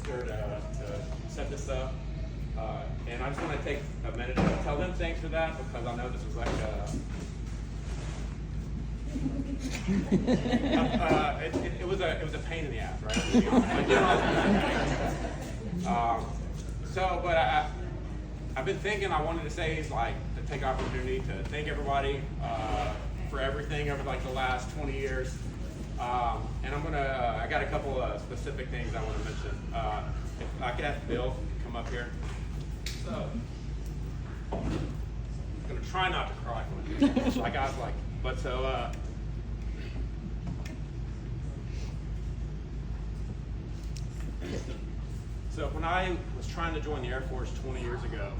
Easter to set this up. And I just want to take a minute to tell them thanks for that, because I know this was like it was a pain in the ass, right? But I've been thinking I wanted to say like to take opportunity to thank everybody for everything over like the last 20 years. And I got a couple of specific things I want to mention. If I could ask Bill to come up here. So, I'm gonna try not to cry when I do this. Like I was like, but so. So when I was trying to join the Air Force 20 years ago,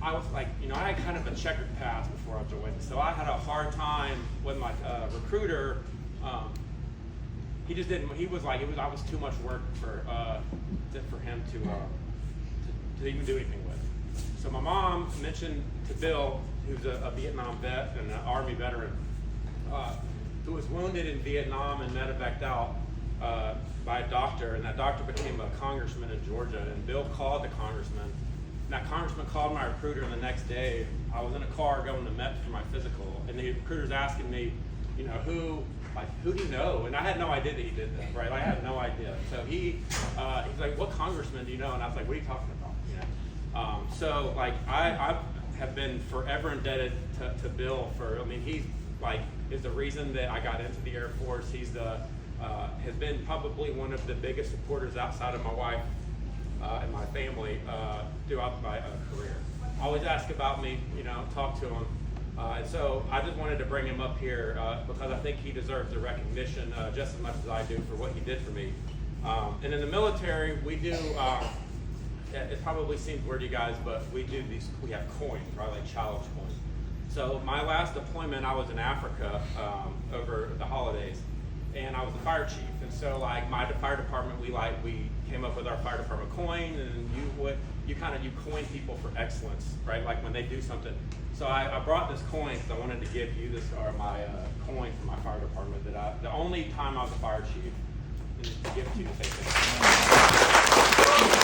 I was like, I had kind of a checkered past before I joined. So I had a hard time with my recruiter. He just didn't. He was like, I was too much work for him to even do anything with. So my mom mentioned to Bill, who's a Vietnam vet and an Army veteran, who was wounded in Vietnam and medevaced out by a doctor, and that doctor became a congressman in Georgia. And Bill called the congressman. And that congressman called my recruiter, and the next day I was in a car going to Met for my physical, and the recruiter's asking me, who do you know? And I had no idea that he did that, right? I had no idea. So he's like, what congressman do you know? And I was like, what are you talking about? So like I have been forever indebted to Bill he's like is the reason that I got into the Air Force. He's has been probably one of the biggest supporters outside of my wife and my family throughout my career. Always ask about me, talk to him. And so I just wanted to bring him up here because I think he deserves the recognition just as much as I do for what he did for me. And in the military, we do, it probably seems weird to you guys, but we have coins, right, like challenge coins. So my last deployment, I was in Africa over the holidays, and I was the fire chief. And so like my fire department, we came up with our fire department coin, and you coin people for excellence, right? Like when they do something. So I brought this coin because I wanted to give you this, or my coin from my fire department the only time I was a fire chief, and just to give it to you to say thank you.